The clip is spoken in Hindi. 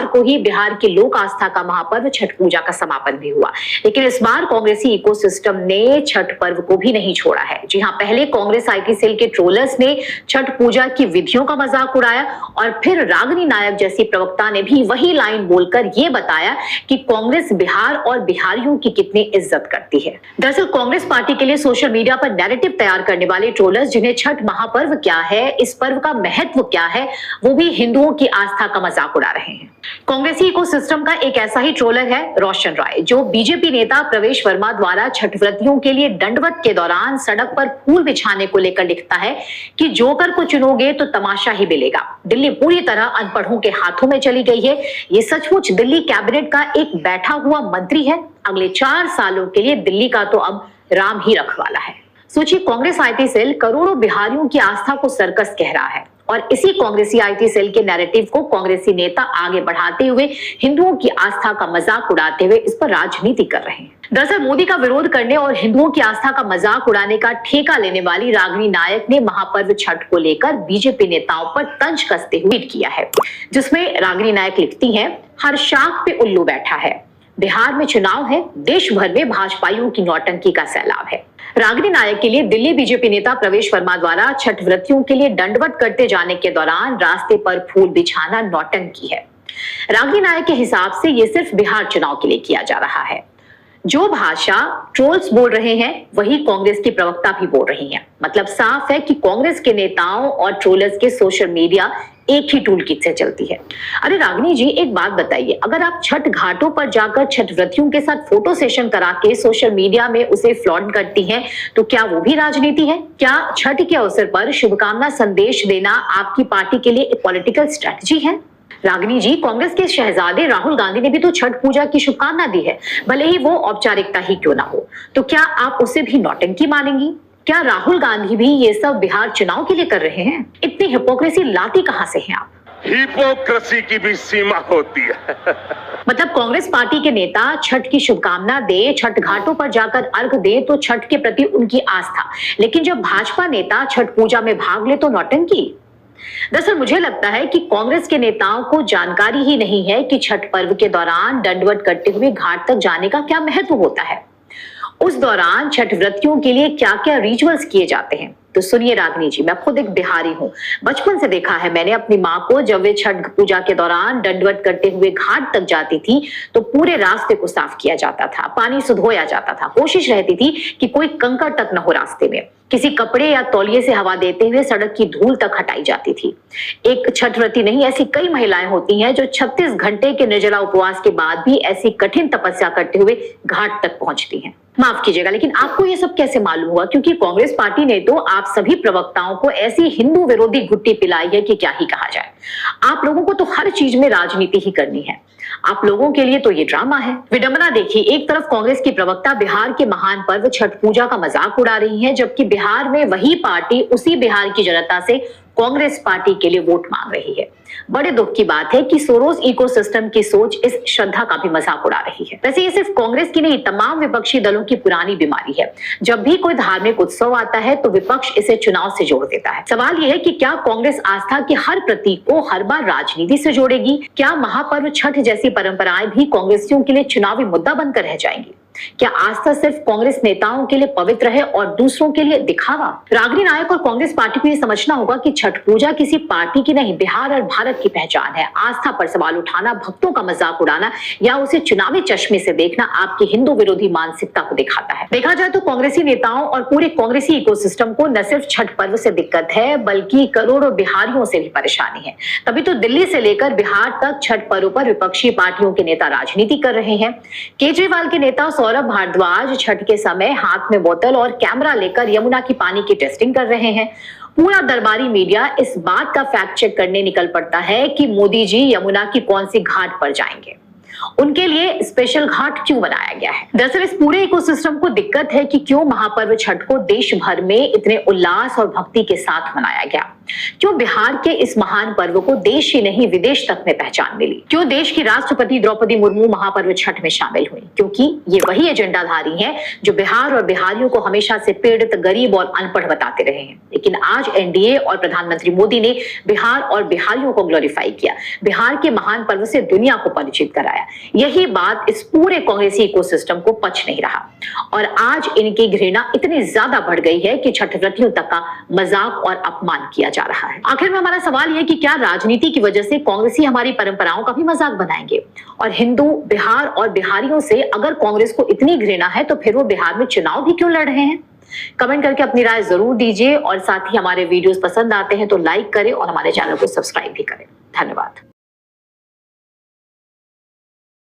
को ही बिहार की लोक आस्था का महापर्व छठ पूजा का समापन भी हुआ, लेकिन इस बार कांग्रेसी इकोसिस्टम ने छठ पर्व को भी नहीं छोड़ा है। जी हां, पहले कांग्रेस आईटी सेल के ट्रोलर्स ने छठ पूजा की विधियों का मजाक उड़ाया और फिर रागिनी नायक जैसी प्रवक्ता ने भी वही लाइन बोलकर ये बताया कि कांग्रेस बिहार और बिहारियों की कितनी इज्जत करती है। दरअसल कांग्रेस पार्टी के लिए सोशल मीडिया पर नैरेटिव तैयार करने वाले ट्रोलर्स, जिन्हें छठ महापर्व क्या है, इस पर्व का महत्व क्या है, वो भी हिंदुओं की आस्था का मजाक उड़ा रहे हैं। कांग्रेसी इकोसिस्टम का एक ऐसा ही ट्रोलर है रोशन राय, जो बीजेपी नेता प्रवेश वर्मा द्वारा छठ व्रतियों के लिए दंडवत के दौरान सड़क पर फूल बिछाने को लेकर लिखता है कि जोकर को चुनोगे तो तमाशा ही मिलेगा। दिल्ली पूरी तरह अनपढ़ों के हाथों में चली गई है। ये सचमुच दिल्ली कैबिनेट का एक बैठा हुआ मंत्री है। अगले 4 सालों के लिए दिल्ली का तो अब राम ही रखवाला है। सोचिए, कांग्रेस आईटी सेल करोड़ों बिहारियों की आस्था को सर्कस कह रहा है और इसी कांग्रेसी आईटी सेल के नैरेटिव को कांग्रेसी नेता आगे बढ़ाते हुए हिंदुओं की आस्था का मजाक उड़ाते हुए इस पर राजनीति कर रहे हैं। दरअसल मोदी का विरोध करने और हिंदुओं की आस्था का मजाक उड़ाने का ठेका लेने वाली रागिनी नायक ने महापर्व छठ को लेकर बीजेपी नेताओं पर तंज कसते हुए ट्वीट किया है, जिसमें रागिनी नायक लिखती हैं, हर शाख पे उल्लू बैठा है, बिहार में चुनाव है, देश भर में भाजपाइयों की नौटंकी का सैलाब है। रागिनी नायक के लिए दिल्ली बीजेपी नेता प्रवेश वर्मा द्वारा छठ व्रतियों के लिए दंडवत करते जाने के दौरान रास्ते पर फूल बिछाना नौटंकी है। रागिनी नायक के हिसाब से ये सिर्फ बिहार चुनाव के लिए किया जा रहा है। जो भाषा ट्रोल्स बोल रहे हैं वही कांग्रेस की प्रवक्ता भी बोल रही हैं। मतलब साफ है कि कांग्रेस के नेताओं और ट्रोलर्स के सोशल मीडिया एक ही टूल किट से चलती है। अरे रागिनी जी, एक बात बताइए, अगर आप छठ घाटों पर जाकर छठ व्रतियों के साथ फोटो सेशन करा के सोशल मीडिया में उसे फ्लॉन्ट करती हैं, तो क्या वो भी राजनीति है? क्या छठ के अवसर पर शुभकामना संदेश देना आपकी पार्टी के लिए एक पॉलिटिकल स्ट्रेटजी है? रागिनी जी, कांग्रेस के शहजादे राहुल गांधी ने भी तो छठ पूजा की शुभकामना दी है, भले ही वो औपचारिकता ही क्यों ना हो। तो क्या आप उसे भी नौटंकी मानेंगी? क्या राहुल गांधी भी ये सब बिहार चुनाव के लिए कर रहे हैं? इतनी हिपोक्रेसी लाती कहां से हैं आप? हिपोक्रेसी की भी सीमा होती है। मतलब कांग्रेस पार्टी के नेता छठ की शुभकामना दे, छठ घाटों पर जाकर अर्घ दे तो छठ के प्रति उनकी आस्था, लेकिन जब भाजपा नेता छठ पूजा में भाग ले तो नौटंकी। दरअसल मुझे लगता है कि कांग्रेस के नेताओं को जानकारी ही नहीं है कि छठ पर्व के दौरान दंडवत करते हुए घाट तक जाने का क्या महत्व होता है, उस दौरान छठ व्रतियों के लिए क्या क्या रिचुअल्स किए जाते हैं। तो सुनिए रागिनी जी, मैं खुद एक बिहारी हूँ। बचपन से देखा है मैंने अपनी माँ को, जब वे छठ पूजा के दौरान दंडवत करते हुए घाट तक जाती थी तो पूरे रास्ते को साफ किया जाता था, पानी से धोया जाता था, कोशिश रहती थी कि कोई कंकड़ तक न हो रास्ते में। किसी कपड़े या तौलिए से हवा देते हुए सड़क की धूल तक हटाई जाती थी। एक छठ व्रती नहीं, ऐसी कई महिलाएं होती हैं जो 36 घंटे के निर्जला उपवास के बाद भी ऐसी कठिन तपस्या करते हुए घाट तक पहुंचती हैं। माफ कीजिएगा, लेकिन आपको ये सब कैसे मालूम हुआ? क्योंकि कांग्रेस पार्टी ने तो आप सभी प्रवक्ताओं को ऐसी हिंदू विरोधी घुट्टी पिलाई है कि क्या ही कहा जाए। आप लोगों को तो हर चीज में राजनीति ही करनी है। आप लोगों के लिए तो ये ड्रामा है। विडंबना देखिए, एक तरफ कांग्रेस की प्रवक्ता बिहार के महान पर्व छठ पूजा का मजाक उड़ा रही है, जबकि बिहार में वही पार्टी उसी बिहार की जनता से कांग्रेस पार्टी के लिए वोट मांग रही है। बड़े दुख की बात है कि सोरोस इकोसिस्टम की सोच इस श्रद्धा का भी मजाक उड़ा रही है। वैसे ये सिर्फ कांग्रेस की नहीं, तमाम विपक्षी दलों की पुरानी बीमारी है। जब भी कोई धार्मिक उत्सव आता है तो विपक्ष इसे चुनाव से जोड़ देता है। सवाल यह है कि क्या कांग्रेस आस्था के हर प्रतीक को हर बार राजनीति से जोड़ेगी? क्या महापर्व छठ जैसी परंपराएं भी कांग्रेसियों के लिए चुनावी मुद्दा बनकर रह जाएंगी? क्या आस्था सिर्फ कांग्रेस नेताओं के लिए पवित्र है और दूसरों के लिए दिखावा? रागिनी नायक और कांग्रेस पार्टी को यह समझना होगा कि छठ पूजा किसी पार्टी की नहीं, बिहार और भारत की पहचान है। आस्था पर सवाल उठाना, भक्तों का मजाक उड़ाना या उसे चुनावी चश्मे से देखना आपकी हिंदू विरोधी मानसिकता को दिखाता है। देखा जाए तो कांग्रेसी नेताओं और पूरे कांग्रेसी इकोसिस्टम को न सिर्फ छठ पर्व से दिक्कत है, बल्कि करोड़ों बिहारियों से भी परेशानी है। तभी तो दिल्ली से लेकर बिहार तक छठ पर्व पर विपक्षी पार्टियों के नेता राजनीति कर रहे हैं। केजरीवाल के नेता सौरभ भारद्वाज छठ के समय हाथ में बोतल और कैमरा लेकर यमुना की पानी की टेस्टिंग कर रहे हैं। पूरा दरबारी मीडिया इस बात का फैक्ट चेक करने निकल पड़ता है कि मोदी जी यमुना की कौन सी घाट पर जाएंगे। उनके लिए स्पेशल घाट क्यों बनाया गया है? दरअसल इस पूरे इकोसिस्टम को दिक्कत है कि क्यों महापर्व छठ को देश भर में इतने उल्लास और भक्ति के साथ मनाया गया। क्यों बिहार के इस महान पर्व को देश ही नहीं विदेश तक में पहचान मिली? क्यों देश की राष्ट्रपति द्रौपदी मुर्मू महापर्व छठ में शामिल हुई? क्योंकि ये वही एजेंडाधारी हैं जो बिहार और बिहारियों को हमेशा से पीड़ित, गरीब और अनपढ़ बताते रहे हैं। लेकिन आज एनडीए और प्रधानमंत्री मोदी ने बिहार और बिहारियों को ग्लोरीफाई किया, बिहार के महान पर्व से दुनिया को परिचित कराया। यही बात इस पूरे कांग्रेसी इकोसिस्टम को पच नहीं रहा और आज इनकी घृणा इतनी ज्यादा बढ़ गई है कि छठ व्रतियों तक का मजाक और अपमान किया जा रहा है। आखिर में हमारा सवाल यह कि क्या राजनीति की वजह से कांग्रेसी हमारी परंपराओं का भी मजाक बनाएंगे? और हिंदू, बिहार और बिहारियों से अगर कांग्रेस को इतनी घृणा है तो फिर वो बिहार में चुनाव भी क्यों लड़ रहे हैं? कमेंट करके अपनी राय जरूर दीजिए और साथ ही हमारे वीडियोस पसंद आते हैं तो लाइक करें और हमारे चैनल को सब्सक्राइब भी करें। धन्यवाद।